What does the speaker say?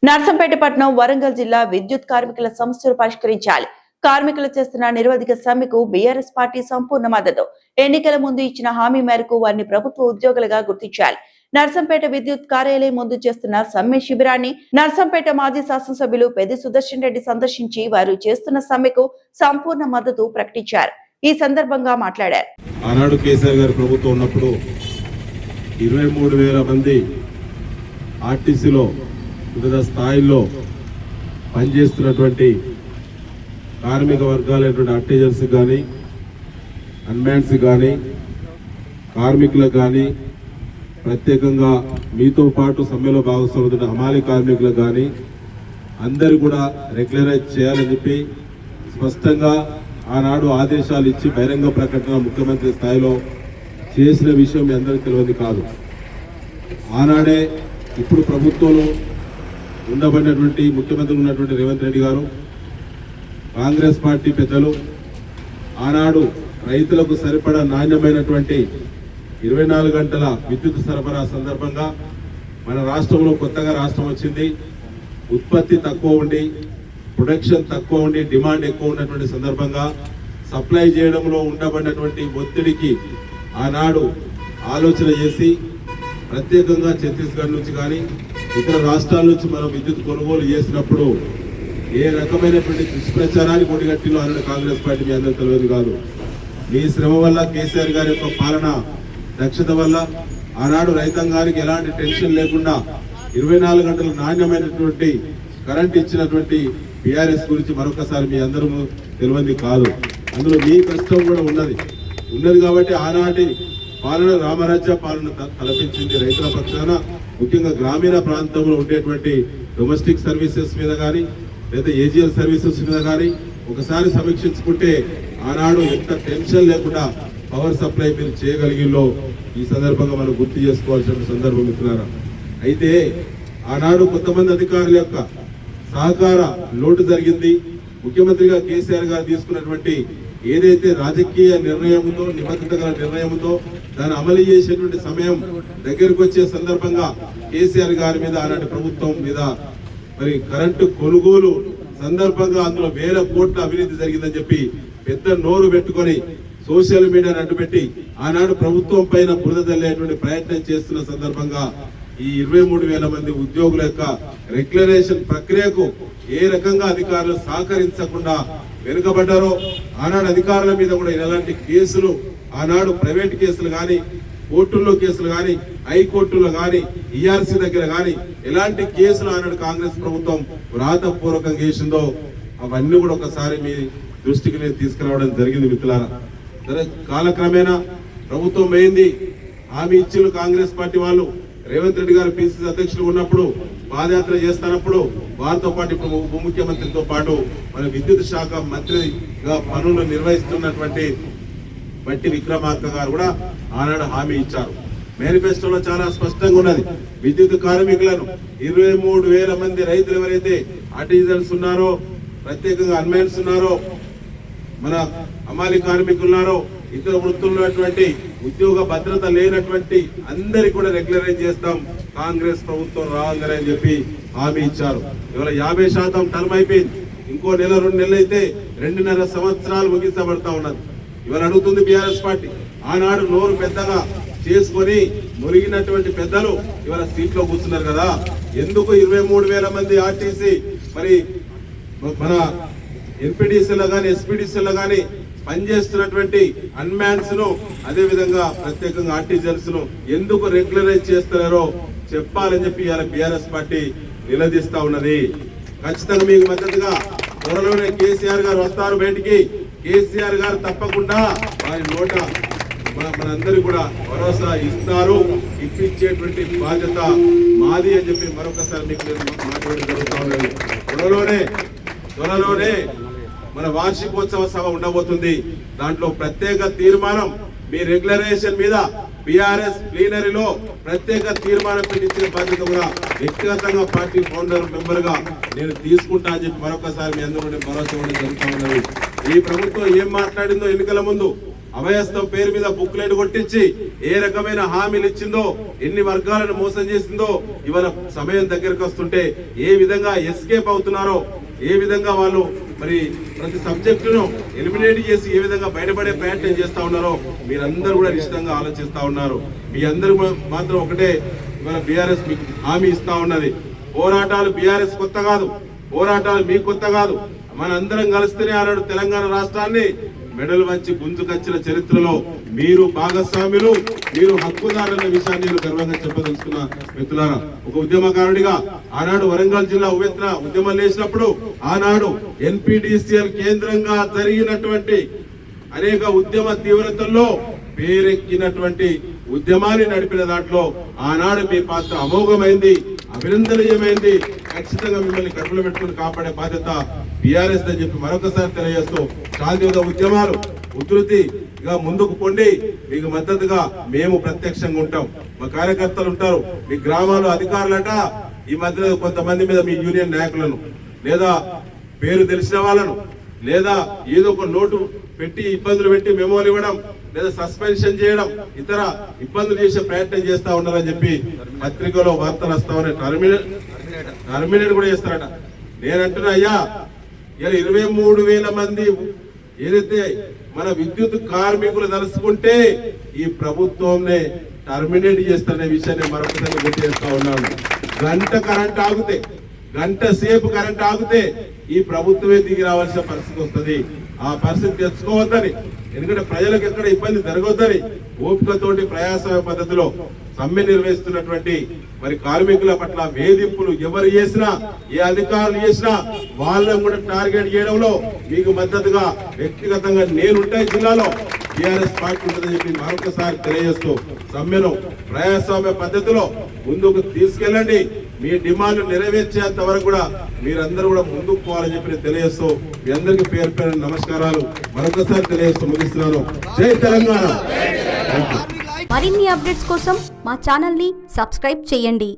నర్సంపేట పట్టణం వరంగల్ జిల్లా విద్యుత్ కార్మికుల సమస్యలు పరిష్కరించాలి. కార్మికులు చేస్తున్న నిరవధిక సమ్మెకు బీఆర్ఎస్ పార్టీ సంపూర్ణ మద్దతు. ఎన్నికల ముందు ఇచ్చిన హామీ మేరకు వారిని ప్రభుత్వ ఉద్యోగులుగా గుర్తించాలి. నర్సంపేట విద్యుత్ కార్యాలయం ముందు చేస్తున్న సమ్మె శిబిరాన్ని నర్సంపేట మాజీ శాసనసభ్యులు పెద్ది సుదర్శన్ రెడ్డి సందర్శించి వారు చేస్తున్న సమ్మెకు సంపూర్ణ మద్దతు ప్రకటించారు. ఈ సందర్భంగా మాట్లాడారు. ఆనాడు కేసీఆర్ గారి ప్రభుత్వం ఉన్నప్పుడు 23,000 మంది ఆర్టీసీలో వివిధ స్థాయిల్లో పనిచేస్తున్నటువంటి కార్మిక వర్గాలైనటువంటి ఆర్టిజన్స్ కానీ, అన్మ్యాన్స్ కానీ, కార్మికులకు కానీ, ప్రత్యేకంగా మీతో పాటు సమ్మెలో భాగస్వాములైన హమాలి కార్మికులకు కానీ అందరూ కూడా రెగ్యులరైజ్ చేయాలని చెప్పి స్పష్టంగా ఆనాడు ఆదేశాలు ఇచ్చి బహిరంగ ప్రకటన ముఖ్యమంత్రి స్థాయిలో చేసిన విషయం మీ అందరికీ తెలియదు కాదు. ఆనాడే ఇప్పుడు ప్రభుత్వంలో ఉండబడినటువంటి ముఖ్యమంత్రి ఉన్నటువంటి రేవంత్ రెడ్డి గారు, కాంగ్రెస్ పార్టీ పెద్దలు ఆనాడు రైతులకు సరిపడా నాణ్యమైనటువంటి 24 గంటల విద్యుత్ సరఫరా సందర్భంగా మన రాష్ట్రంలో కొత్తగా రాష్ట్రం వచ్చింది. ఉత్పత్తి తక్కువ ఉండి, ప్రొడక్షన్ తక్కువ ఉండి, డిమాండ్ ఎక్కువ ఉన్నటువంటి సందర్భంగా సప్లై చేయడంలో ఉండబడినటువంటి ఒత్తిడికి ఆనాడు ఆలోచన చేసి ప్రత్యేకంగా ఛత్తీస్గఢ్ నుంచి కానీ ఇతర రాష్ట్రాల నుంచి మనం విద్యుత్ కొనుగోలు చేసినప్పుడు ఏ రకమైనటువంటి దుష్ప్రచారానికి ఒడిగట్టిలో అన్న కాంగ్రెస్ పార్టీ మీ అందరూ తెలియదు కాదు. మీ శ్రమ వల్ల, కేసీఆర్ గారి యొక్క పాలన దక్షత వల్ల ఆనాడు రైతాంగానికి ఎలాంటి టెన్షన్ లేకుండా 24 గంటల నాణ్యమైనటువంటి కరెంట్ ఇచ్చినటువంటి బీఆర్ఎస్ గురించి మరొకసారి మీ అందరూ తెలియదు కాదు. అందులో మీ కష్టం కూడా ఉన్నది కాబట్టి ఆనాటి పాలన రామరాజ్య పాలన కల్పించింది. రైతుల పక్షాన ముఖ్యంగా గ్రామీణ ప్రాంతంలో ఉండేటువంటి డొమెస్టిక్ సర్వీసెస్ మీద కానీ లేదా ఏజీఎల్ సర్వీసెస్ మీద కానీ ఒకసారి సమీక్షించుకుంటే ఆనాడు ఎంత టెన్షన్ లేకుండా పవర్ సప్లై మీరు చేయగలిగిలో ఈ సందర్భంగా మనం గుర్తు చేసుకోవాల్సిన సందర్భం మిత్రులారా. అయితే ఆనాడు కొంతమంది అధికారుల యొక్క సహకార లోటు జరిగింది. ముఖ్యమంత్రిగా కేసీఆర్ గారు తీసుకున్నటువంటి ఏదైతే రాజకీయ నిర్ణయంతో, నిబద్ధత గల నిర్ణయంతో దాన్ని అమలు చేసేటువంటి సమయం దగ్గరకు వచ్చే సందర్భంగా కేసీఆర్ గారి మీద, ఆనాటి ప్రభుత్వం మీద మరి కరెంటు కొనుగోలు సందర్భంగా అందులో 1000 కోట్ల అవినీతి జరిగిందని చెప్పి పెద్ద నోరు పెట్టుకొని సోషల్ మీడియాను అడ్డుపెట్టి ఆనాడు ప్రభుత్వం పైన బురద జల్లేటువంటి ప్రయత్నం చేస్తున్న సందర్భంగా ఈ 23,000 మంది ఉద్యోగుల యొక్క రెగ్యులరేషన్ ప్రక్రియకు ఏ రకంగా అధికారులు సహకరించకుండా వెనుకబడ్డారో, ఆనాడు అధికారుల మీద కూడా ఎలాంటి కేసులు, ఆనాడు ప్రైవేట్ కేసులు కానీ, కోర్టుల్లో కేసులు కానీ, హైకోర్టులో కానీ, ఈఆర్సీ దగ్గర కానీ ఎలాంటి కేసులు ఆనాడు కాంగ్రెస్ ప్రభుత్వం వ్రాతపూర్వకంగా చేసిందో అవన్నీ కూడా ఒకసారి మీ దృష్టికి నేను తీసుకురావడం జరిగింది మిత్రులారా. సరే, కాలక్రమేణా ప్రభుత్వం అయింది, హామీ ఇచ్చిన కాంగ్రెస్ పార్టీ వాళ్ళు. రేవంత్ రెడ్డి గారు పిసిసి అధ్యక్షులు ఉన్నప్పుడు పాదయాత్ర చేస్తున్నప్పుడు వారితో పాటు ఇప్పుడు ఉప ముఖ్యమంత్రితో పాటు మన విద్యుత్ శాఖ మంత్రిగా పనులు నిర్వహిస్తున్నటువంటి బట్టి విక్రమార్క గారు కూడా ఆనాడు హామీ ఇచ్చారు. మేనిఫెస్టోలో చాలా స్పష్టంగా ఉన్నది. విద్యుత్ కార్మికులను 23,000 మంది రైతులు ఎవరైతే ఆర్టిజన్స్ ఉన్నారో, ప్రత్యేకంగా అన్మెన్స్ ఉన్నారో, మన హమాలి కార్మికులు ఉన్నారో, ఇతర వృత్తులున్నటువంటి ఉద్యోగ భద్రత లేనటువంటి అందరికి కూడా రెగ్యులరైజ్ చేస్తాం కాంగ్రెస్ ప్రభుత్వం రావాలని అని చెప్పి హామీ ఇచ్చారు. ఇవాళ 50% టర్మ్ అయిపోయింది. ఇంకో నెల 2 నెలలు అయితే 2.5 సంవత్సరాలు ముగించబడతా ఉన్నది. ఇవాళ అడుగుతుంది బీఆర్ఎస్ పార్టీ. ఆనాడు నోరు పెద్దగా చేసుకొని మురిగినటువంటి పెద్దలు ఇవాళ సీట్లో కూర్చున్నారు కదా. ఎందుకు 23,000 మంది ఆర్టీసీ మరి మన ఎన్పీడీసీలో కానీ, ఎస్పీడీసీలో కానీ పనిచేస్తున్నటువంటి అన్మ్యాన్స్ ను, అదే విధంగా ప్రత్యేకంగా ఆర్టిజన్స్ ను ఎందుకు రెగ్యులరైజ్ చేస్తున్నారో చెప్పాలని చెప్పి ఇవాళ బీఆర్ఎస్ పార్టీ నిలదీస్తా ఉన్నది. ఖచ్చితంగా మీకు మద్దతుగా త్వరలోనే కేసీఆర్ గారు వస్తారు బయటికి. కేసీఆర్ గారు తప్పకుండా వారి నోట మనందరూ కూడా భరోసా ఇస్తారు. ఇప్పించేటువంటి బాధ్యత మాది అని చెప్పి మరొకసారి మీకు మాట్లాడడం జరుగుతూ ఉన్నది. త్వరలోనే మన వార్షికోత్సవ సభ ఉండబోతుంది. దాంట్లో ప్రత్యేక తీర్మానం మీ రెగ్యులరేషన్ మీద బీఆర్ఎస్ ప్లీనరీలో ప్రత్యేక తీర్మానం పెట్టించిన బాధ్యత కూడా వ్యక్తిగతంగా పార్టీ ఫౌండర్ మెంబర్ గా నేను తీసుకుంటా అని చెప్పి మరొకసారి మీ అందరూ భరోసా ఇవ్వడం జరుగుతూ ఉన్నది. ఈ ప్రభుత్వం ఏం మాట్లాడిందో ఎన్నికల ముందు అభయస్థం పేరు మీద బుక్లెట్ కొట్టించి ఏ రకమైన హామీలు ఇచ్చిందో, ఎన్ని వర్గాలను మోసం చేసిందో, ఇవాళ సమయం దగ్గరకు వస్తుంటే ఏ విధంగా ఎస్కేప్ అవుతున్నారో, ఏ విధంగా వాళ్ళు మరి ప్రతి సబ్జెక్టును ఎలిమినేట్ చేసి ఏ విధంగా బయటపడే ప్రయత్నం చేస్తా ఉన్నారో మీరందరూ కూడా నిశ్చితంగా ఆలోచిస్తా ఉన్నారు. మీ అందరూ మాత్రం ఒకటే, ఇవాళ బీఆర్ఎస్ మీకు హామీ ఇస్తా ఉన్నది. పోరాటాలు బీఆర్ఎస్ కొత్త కాదు, పోరాటాలు మీకు కొత్త కాదు. మనందరం కలిస్తేనే ఆనాడు తెలంగాణ రాష్ట్రాన్ని మెడలు వంచి గుంజుకొచ్చిన చరిత్రలో మీరు భాగస్వాములు, మీరు హక్కుదారులన్న విషయాన్ని నేను గర్వంగా చెప్పదలుచుకున్నా. మిత్రులారా, ఒక ఉద్యమకారుడిగా ఆనాడు వరంగల్ జిల్లా ఉవ్వెత్తున ఉద్యమం లేచినప్పుడు ఆనాడు NPTCL కేంద్రంగా జరిగినటువంటి అనేక ఉద్యమ తీవ్రతల్లో పేరెక్కినటువంటి ఉద్యమాన్ని నడిపిన దాంట్లో ఆనాడు మీ పాత్ర అమోఘమైంది, అభినందనీయమైంది. ఖచ్చితంగా మిమ్మల్ని కడుపులో పెట్టుకుని కాపాడే బాధ్యత బీఆర్ఎస్ అని చెప్పి మరొకసారి తెలియజేస్తూ, శాంతియుత ఉద్యమాలు ఉధృతిగా ముందుకు పొండి మీకు మద్దతుగా మేము ప్రత్యక్షంగా ఉంటాం. మా కార్యకర్తలు ఉంటారు, మీ గ్రామాల్లో అధికారులట ఈ మధ్య కొంతమంది మీద మీ యూనియన్ నాయకులను లేదా పేరు తెలిసిన వాళ్ళను లేదా ఏదో ఒక నోటు పెట్టి ఇబ్బందులు పెట్టి మెమోలు ఇవ్వడం లేదా సస్పెన్షన్ చేయడం, ఇతర ఇబ్బందులు చేసే ప్రయత్నం చేస్తా ఉన్నారని చెప్పి పత్రికలో వార్తలు వస్తామని టర్మినేట్ కూడా చేస్తారట. నేనంటున్నా, అయ్యా ఇలా 23,000 మంది ఏదైతే మన విద్యుత్ కార్మికులు తలుసుకుంటే ఈ ప్రభుత్వంనే టర్మినేట్ చేస్తారనే విషయాన్ని మరొకసారి గుర్తు చేస్తా ఉన్నాను. గంట కరెంట్ ఆగితే, గంట సేపు కరెంట్ ఆగితే ఈ ప్రభుత్వమే దిగి రావాల్సిన పరిస్థితి వస్తుంది. ఆ పరిస్థితి తెచ్చుకోవద్దని, ఎందుకంటే ప్రజలకు ఎక్కడ ఇబ్బంది జరగొద్దని ఓపికతోటి ప్రయాస పద్ధతిలో సమ్మె నిర్వహిస్తున్నటువంటి మరి కార్మికుల పట్ల వేధింపులు ఎవరు చేసినా, ఏ అధికారులు చేసినా వాళ్ళని కూడా టార్గెట్ చేయడంలో మీకు మద్దతుగా వ్యక్తిగతంగా నేనుంటే జిల్లాలో టీఆర్ఎస్ పార్టీ ఉంటుందని చెప్పి మరొకసారి తెలియజేస్తూ, సమ్మెను ప్రజాస్వామ్య పద్ధతిలో ముందుకు తీసుకెళ్ళండి. మీ డిమాండ్ నెరవేర్చేంత వరకు కూడా మీరందరూ కూడా ముందుకు పోవాలని చెప్పి నేను తెలియజేస్తూ, మీ అందరికీ పేరు పేరు నమస్కారాలు మరొకసారి తెలియజేస్తూ ముగిస్తున్నాను. జై తెలంగాణ. మరిన్ని అప్డేట్స్ కోసం మా ఛానల్ ని సబ్స్క్రైబ్ చేయండి.